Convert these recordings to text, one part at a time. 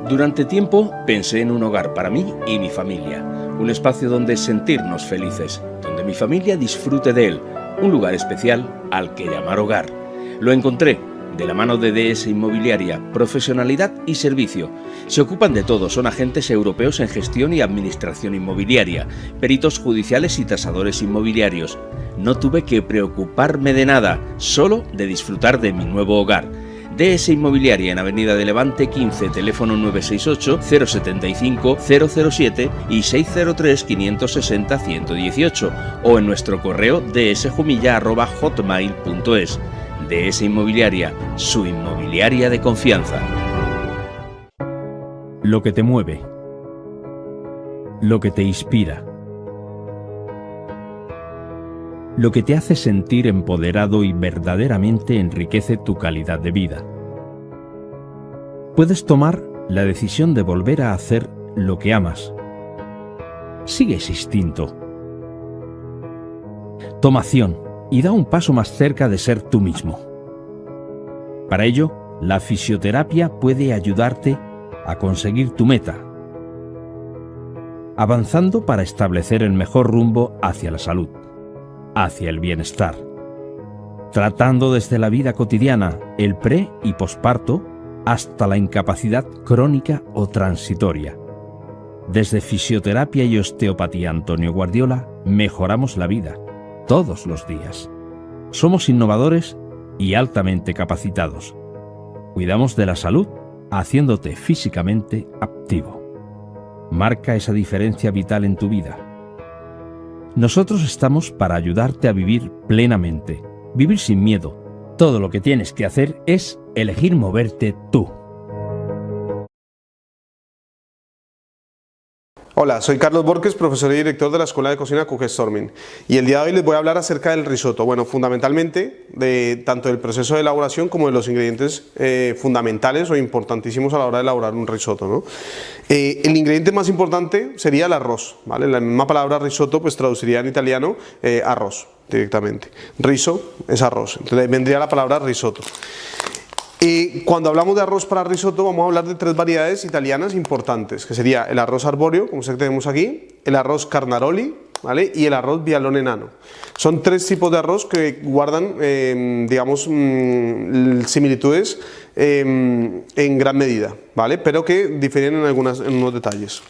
Durante tiempo pensé en un hogar para mí y mi familia, un espacio donde sentirnos felices, donde mi familia disfrute de él, un lugar especial al que llamar hogar. Lo encontré de la mano de DS Inmobiliaria, profesionalidad y servicio. Se ocupan de todo, son agentes europeos en gestión y administración inmobiliaria, peritos judiciales y tasadores inmobiliarios. No tuve que preocuparme de nada, solo de disfrutar de mi nuevo hogar. DS Inmobiliaria en Avenida de Levante 15, teléfono 968-075-007 y 603-560-118 o en nuestro correo dsjumilla@hotmail.es. DS Inmobiliaria, su inmobiliaria de confianza. Lo que te mueve, lo que te inspira, lo que te hace sentir empoderado y verdaderamente enriquece tu calidad de vida. Puedes tomar la decisión de volver a hacer lo que amas. Sigue ese instinto. Toma acción y da un paso más cerca de ser tú mismo. Para ello, la fisioterapia puede ayudarte a conseguir tu meta, avanzando para establecer el mejor rumbo hacia la salud, hacia el bienestar, tratando desde la vida cotidiana, el pre- y posparto, hasta la incapacidad crónica o transitoria. Desde Fisioterapia y Osteopatía Antonio Guardiola, mejoramos la vida todos los días. Somos innovadores y altamente capacitados. Cuidamos de la salud haciéndote físicamente activo. Marca esa diferencia vital en tu vida. Nosotros estamos para ayudarte a vivir plenamente, vivir sin miedo. Todo lo que tienes que hacer es elegir moverte tú. Hola, soy Carlos Borges, profesor y director de la Escuela de Cocina Cookstorming, y el día de hoy les voy a hablar acerca del risotto. Bueno, fundamentalmente de tanto del proceso de elaboración como de los ingredientes fundamentales o importantísimos a la hora de elaborar un risotto, ¿no? El ingrediente más importante sería el arroz, ¿vale? La misma palabra risotto pues traduciría en italiano arroz directamente. Riso es arroz, entonces vendría la palabra risotto. Cuando hablamos de arroz para risotto vamos a hablar de tres variedades italianas importantes, que sería el arroz arborio, como este que tenemos aquí, el arroz carnaroli, ¿vale? Y el arroz vialone nano. Son tres tipos de arroz que guardan, digamos, similitudes en gran medida, ¿vale? Pero que difieren en unos detalles.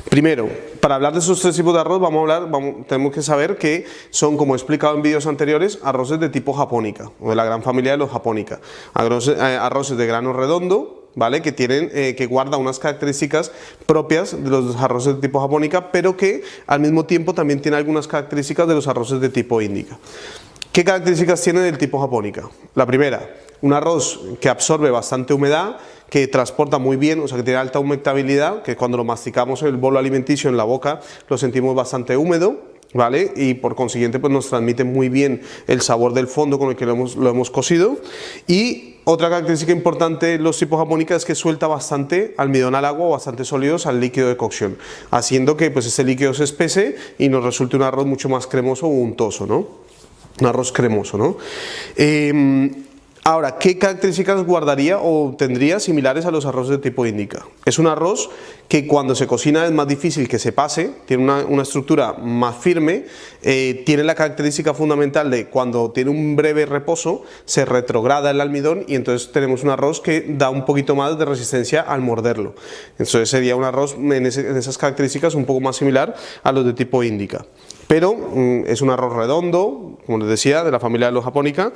Primero, para hablar de esos tres tipos de arroz tenemos que saber que son, como he explicado en vídeos anteriores, arroces de tipo japónica o de la gran familia de los japónica. Arroces de grano redondo, ¿vale? Que guardan unas características propias de los arroces de tipo japónica, pero que al mismo tiempo también tienen algunas características de los arroces de tipo índica. ¿Qué características tiene del tipo japónica? La primera, un arroz que absorbe bastante humedad, que transporta muy bien, o sea que tiene alta humectabilidad, que cuando lo masticamos en el bolo alimenticio en la boca lo sentimos bastante húmedo, ¿vale? Y por consiguiente pues nos transmite muy bien el sabor del fondo con el que lo hemos cocido. Y otra característica importante de los tipos japónicas es que suelta bastante almidón al agua o bastante sólidos al líquido de cocción, haciendo que pues ese líquido se espese y nos resulte un arroz mucho más cremoso o untoso, ¿no? Un arroz cremoso, ¿no? Ahora, ¿qué características guardaría o tendría similares a los arroces de tipo índica? Es un arroz que cuando se cocina es más difícil que se pase, tiene una estructura más firme, tiene la característica fundamental de cuando tiene un breve reposo se retrograda el almidón y entonces tenemos un arroz que da un poquito más de resistencia al morderlo. Entonces sería un arroz en esas características un poco más similar a los de tipo índica. Pero es un arroz redondo, como les decía, de la familia de los japónica,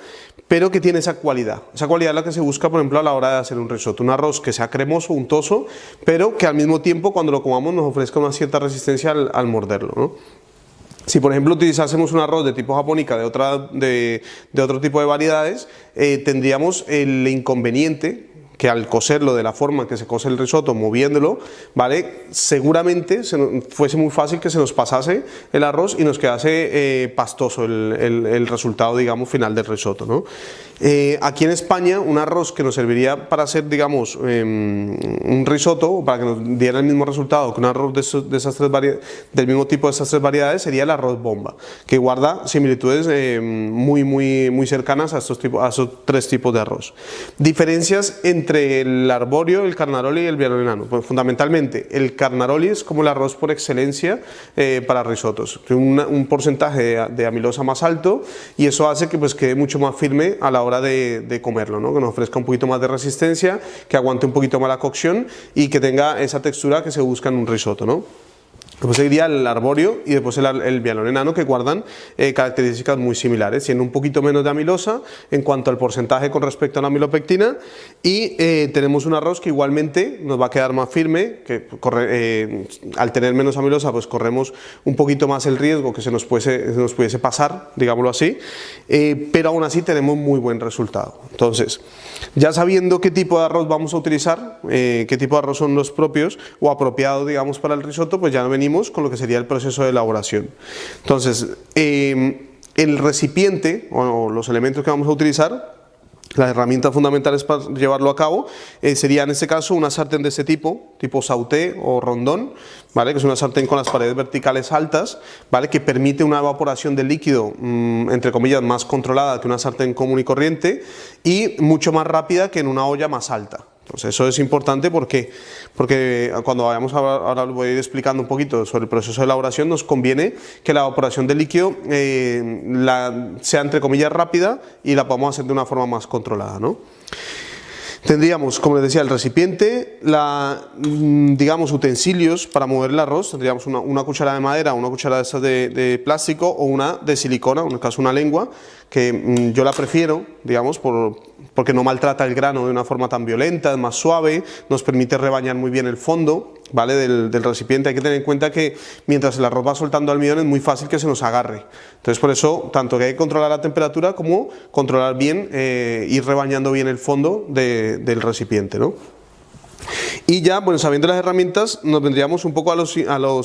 pero que tiene esa cualidad. Esa cualidad es la que se busca, por ejemplo, a la hora de hacer un risotto. Un arroz que sea cremoso, untoso, pero que al mismo tiempo, cuando lo comamos, nos ofrezca una cierta resistencia al morderlo, ¿no? Si por ejemplo utilizásemos un arroz de tipo japónica de otro tipo de variedades, tendríamos el inconveniente que al cocerlo de la forma que se cose el risotto, moviéndolo, ¿vale? Seguramente fuese muy fácil que se nos pasase el arroz y nos quedase pastoso el resultado, digamos, final del risotto, ¿no? Aquí en España, un arroz que nos serviría para hacer, digamos, un risotto, o para que nos diera el mismo resultado que un arroz del mismo tipo de esas tres variedades, sería el arroz bomba, que guarda similitudes muy cercanas a esos tres tipos de arroz. Diferencias entre entre el arborio, el carnaroli y el bianolone enano? Pues fundamentalmente el carnaroli es como el arroz por excelencia para risotos. Tiene un porcentaje de amilosa más alto y eso hace que pues quede mucho más firme a la hora de comerlo, ¿no? Que nos ofrezca un poquito más de resistencia, que aguante un poquito más la cocción y que tenga esa textura que se busca en un risotto, ¿no? Después seguiría el arborio y después el bianolone enano, que guardan características muy similares, siendo un poquito menos de amilosa en cuanto al porcentaje con respecto a la amilopectina, y tenemos un arroz que igualmente nos va a quedar más firme, que al tener menos amilosa pues corremos un poquito más el riesgo que se nos pudiese pasar, digámoslo así, pero aún así tenemos muy buen resultado. Entonces, ya sabiendo qué tipo de arroz vamos a utilizar, qué tipo de arroz son los propios o apropiados, digamos, para el risotto, pues ya venimos con lo que sería el proceso de elaboración. Entonces, el recipiente o los elementos que vamos a utilizar, las herramientas fundamentales para llevarlo a cabo, sería en este caso una sartén de este tipo sauté o rondón, ¿vale? Que es una sartén con las paredes verticales altas, ¿vale? Que permite una evaporación del líquido, entre comillas, más controlada que una sartén común y corriente y mucho más rápida que en una olla más alta. Entonces eso es importante porque cuando vayamos ahora lo voy a ir explicando un poquito sobre el proceso de elaboración, nos conviene que la evaporación del líquido sea entre comillas rápida y la podamos hacer de una forma más controlada, ¿no? Tendríamos, como les decía, el recipiente, digamos, utensilios para mover el arroz. Tendríamos una cuchara de madera, una cuchara de estas de plástico o una de silicona, en el caso una lengua, que yo la prefiero, digamos, porque no maltrata el grano de una forma tan violenta, es más suave, nos permite rebañar muy bien el fondo, ¿vale? del recipiente. Hay que tener en cuenta que mientras el arroz va soltando almidón es muy fácil que se nos agarre. Entonces por eso, tanto que hay que controlar la temperatura como controlar bien, ir rebañando bien el fondo del recipiente, ¿no? Y ya, bueno, sabiendo las herramientas, nos vendríamos un poco a los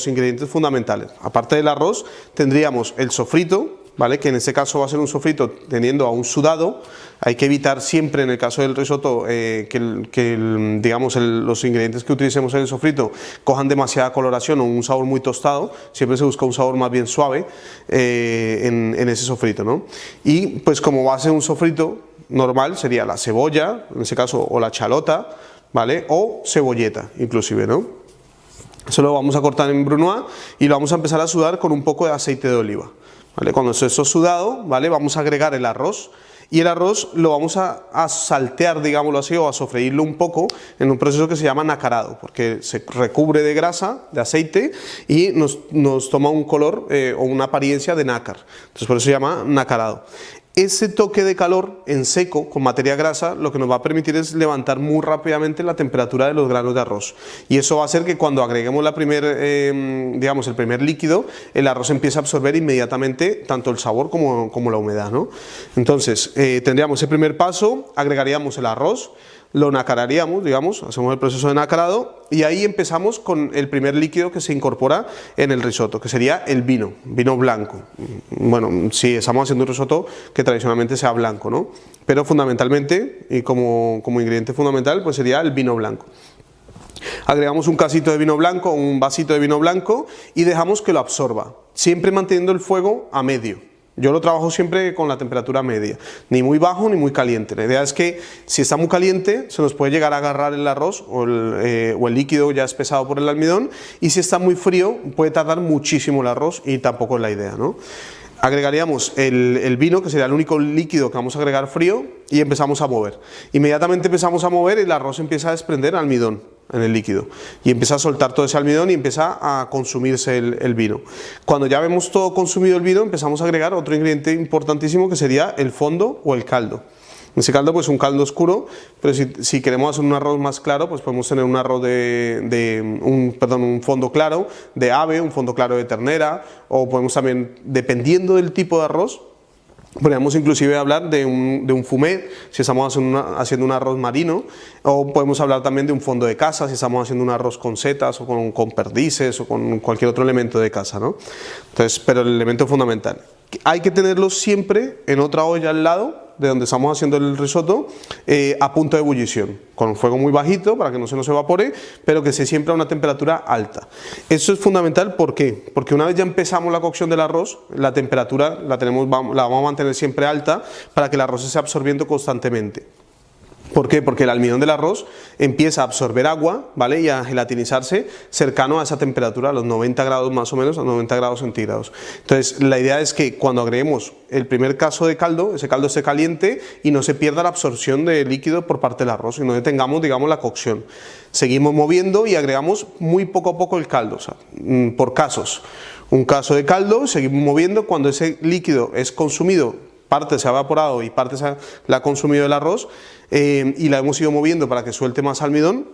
ingredientes fundamentales. Aparte del arroz, tendríamos el sofrito, ¿vale? Que en este caso va a ser un sofrito tendiendo a un sudado. Hay que evitar siempre, en el caso del risotto, digamos, los ingredientes que utilicemos en el sofrito cojan demasiada coloración o un sabor muy tostado. Siempre se busca un sabor más bien suave en ese sofrito, ¿no? Y pues como base de un sofrito normal sería la cebolla, en este caso, o la chalota, ¿vale? O cebolleta, inclusive, ¿no? Eso lo vamos a cortar en brunoise y lo vamos a empezar a sudar con un poco de aceite de oliva, ¿vale? Cuando eso esté sudado, ¿vale? Vamos a agregar el arroz y el arroz lo vamos a saltear, digámoslo así, o a sofreírlo un poco en un proceso que se llama nacarado, porque se recubre de grasa, de aceite y nos toma un color o una apariencia de nácar. Entonces por eso se llama nacarado. Ese toque de calor en seco con materia grasa lo que nos va a permitir es levantar muy rápidamente la temperatura de los granos de arroz, y eso va a hacer que cuando agreguemos digamos, el primer líquido, el arroz empiece a absorber inmediatamente tanto el sabor como la humedad, ¿no? Entonces tendríamos ese primer paso, agregaríamos el arroz, lo nacararíamos, digamos, hacemos el proceso de nacarado y ahí empezamos con el primer líquido que se incorpora en el risotto, que sería el vino blanco. Bueno, si estamos haciendo un risotto que tradicionalmente sea blanco, ¿no? Pero fundamentalmente, y como ingrediente fundamental, pues sería el vino blanco. Agregamos un casito de vino blanco, un vasito de vino blanco y dejamos que lo absorba, siempre manteniendo el fuego a medio. Yo lo trabajo siempre con la temperatura media, ni muy bajo ni muy caliente. La idea es que si está muy caliente se nos puede llegar a agarrar el arroz o el líquido ya espesado por el almidón, y si está muy frío puede tardar muchísimo el arroz y tampoco es la idea, ¿no? Agregaríamos el vino, que sería el único líquido que vamos a agregar frío, y empezamos a mover. Inmediatamente empezamos a mover y el arroz empieza a desprender almidón en el líquido y empieza a soltar todo ese almidón y empieza a consumirse el vino. Cuando ya vemos todo consumido el vino, empezamos a agregar otro ingrediente importantísimo, que sería el fondo o el caldo. En ese caldo, pues un caldo oscuro, pero si queremos hacer un arroz más claro, pues podemos tener un arroz un fondo claro de ave, un fondo claro de ternera, o podemos también, dependiendo del tipo de arroz, podríamos inclusive hablar de un fumet, si estamos haciendo un arroz marino, o podemos hablar también de un fondo de casa, si estamos haciendo un arroz con setas, o con perdices, o con cualquier otro elemento de casa, ¿no? Entonces, pero el elemento fundamental, hay que tenerlo siempre en otra olla al lado de donde estamos haciendo el risotto, a punto de ebullición, con un fuego muy bajito para que no se nos evapore, pero que esté siempre a una temperatura alta. Esto es fundamental, ¿por qué? Porque una vez ya empezamos la cocción del arroz, la temperatura la vamos a mantener siempre alta para que el arroz se esté absorbiendo constantemente. ¿Por qué? Porque el almidón del arroz empieza a absorber agua, ¿vale? Y a gelatinizarse cercano a esa temperatura, a los 90 grados más o menos, a 90 grados centígrados. Entonces, la idea es que cuando agreguemos el primer caso de caldo, ese caldo esté caliente y no se pierda la absorción de líquido por parte del arroz y no detengamos, digamos, la cocción. Seguimos moviendo y agregamos muy poco a poco el caldo, o sea, por casos. Un caso de caldo, seguimos moviendo, cuando ese líquido es consumido, parte se ha evaporado y parte la ha consumido el arroz, y la hemos ido moviendo para que suelte más almidón,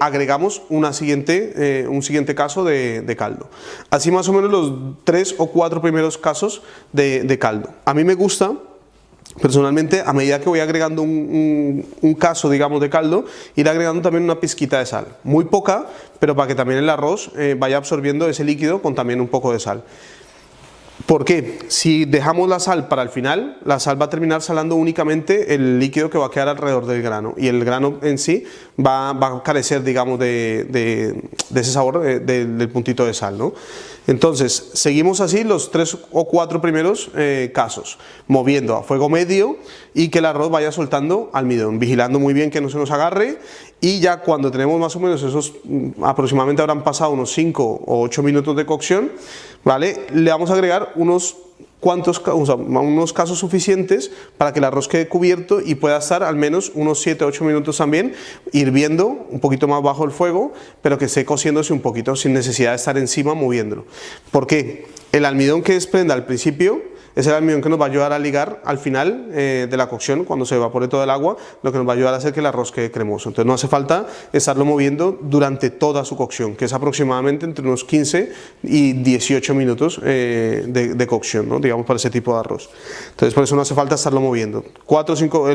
agregamos un siguiente caso de caldo. Así más o menos los 3 o 4 primeros casos de caldo. A mí me gusta, personalmente, a medida que voy agregando un caso, digamos, de caldo, ir agregando también una pizquita de sal. Muy poca, pero para que también el arroz vaya absorbiendo ese líquido con también un poco de sal. ¿Por qué? Si dejamos la sal para el final, la sal va a terminar salando únicamente el líquido que va a quedar alrededor del grano, y el grano en sí va a carecer, digamos, de ese sabor del puntito de sal, ¿no? Entonces, seguimos así los 3 o 4 primeros casos, moviendo a fuego medio y que el arroz vaya soltando almidón, vigilando muy bien que no se nos agarre, y ya cuando tenemos más o menos esos, aproximadamente habrán pasado unos 5 o 8 minutos de cocción, ¿vale? Le vamos a agregar unos casos suficientes para que el arroz quede cubierto y pueda estar al menos unos 7 o 8 minutos también hirviendo, un poquito más bajo el fuego, pero que esté cociéndose un poquito sin necesidad de estar encima moviéndolo. ¿Por qué? El almidón que desprenda al principio es el almidón que nos va a ayudar a ligar al final de la cocción, cuando se evapore todo el agua, lo que nos va a ayudar a hacer que el arroz quede cremoso. Entonces no hace falta estarlo moviendo durante toda su cocción, que es aproximadamente entre unos 15 y 18 minutos de cocción, ¿no? Digamos, para ese tipo de arroz. Entonces por eso no hace falta estarlo moviendo.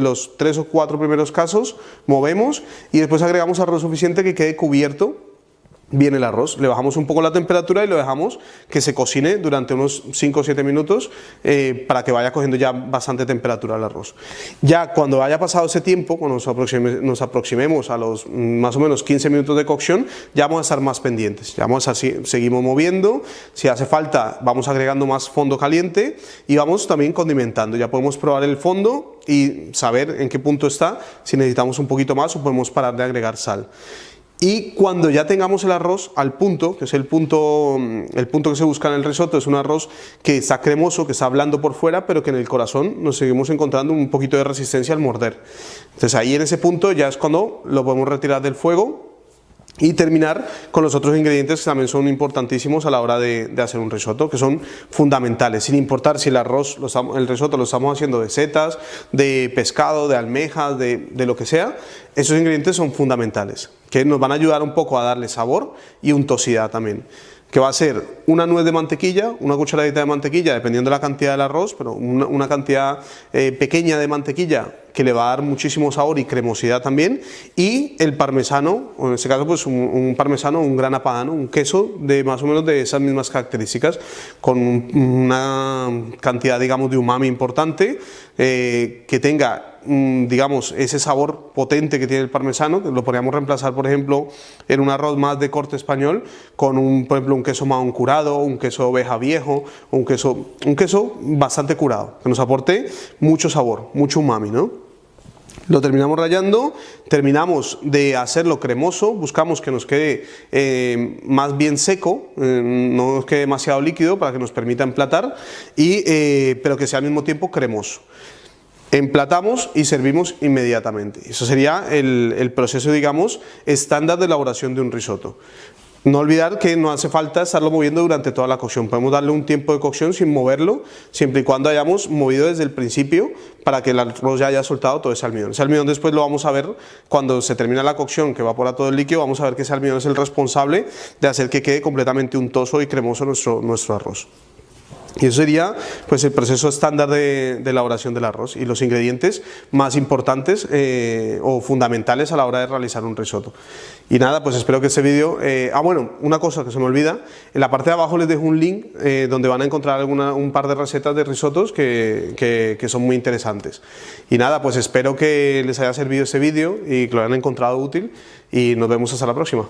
Los 3 o 4 primeros casos movemos y después agregamos arroz suficiente que quede cubierto bien el arroz, le bajamos un poco la temperatura y lo dejamos que se cocine durante unos 5 o 7 minutos para que vaya cogiendo ya bastante temperatura el arroz. Ya cuando haya pasado ese tiempo, cuando nos aproximemos a los más o menos 15 minutos de cocción, ya vamos a estar más pendientes, ya vamos así, seguimos moviendo, si hace falta vamos agregando más fondo caliente y vamos también condimentando, ya podemos probar el fondo y saber en qué punto está, si necesitamos un poquito más o podemos parar de agregar sal. Y cuando ya tengamos el arroz al punto, que es el punto que se busca en el risotto, es un arroz que está cremoso, que está blando por fuera, pero que en el corazón nos seguimos encontrando un poquito de resistencia al morder. Entonces ahí en ese punto ya es cuando lo podemos retirar del fuego y terminar con los otros ingredientes que también son importantísimos a la hora de hacer un risotto, que son fundamentales, sin importar si el risotto lo estamos haciendo de setas, de pescado, de almejas, de lo que sea. Esos ingredientes son fundamentales, que nos van a ayudar un poco a darle sabor y untuosidad también, que va a ser una nuez de mantequilla, una cucharadita de mantequilla, dependiendo de la cantidad del arroz, pero una cantidad pequeña de mantequilla que le va a dar muchísimo sabor y cremosidad también, y el parmesano, o en este caso pues un parmesano, un grana padano, un queso de más o menos de esas mismas características, con una cantidad, digamos, de umami importante, que tenga, digamos, ese sabor potente que tiene el parmesano, que lo podríamos reemplazar, por ejemplo, en un arroz más de corte español, con por ejemplo, un queso mahón curado, un queso oveja viejo, un queso bastante curado, que nos aporte mucho sabor, mucho umami, ¿no? Lo terminamos rallando, terminamos de hacerlo cremoso, buscamos que nos quede más bien seco, no nos quede demasiado líquido para que nos permita emplatar, pero que sea al mismo tiempo cremoso. Emplatamos y servimos inmediatamente. Eso sería el proceso, digamos, estándar de elaboración de un risotto. No olvidar que no hace falta estarlo moviendo durante toda la cocción, podemos darle un tiempo de cocción sin moverlo, siempre y cuando hayamos movido desde el principio para que el arroz ya haya soltado todo ese almidón. Ese almidón después lo vamos a ver cuando se termina la cocción, que evapora todo el líquido, vamos a ver que ese almidón es el responsable de hacer que quede completamente untoso y cremoso nuestro arroz. Y eso sería pues el proceso estándar de elaboración del arroz y los ingredientes más importantes o fundamentales a la hora de realizar un risotto. Y nada, pues espero que este vídeo... bueno, una cosa que se me olvida, en la parte de abajo les dejo un link donde van a encontrar un par de recetas de risottos que son muy interesantes. Y nada, pues espero que les haya servido este vídeo y que lo hayan encontrado útil y nos vemos hasta la próxima.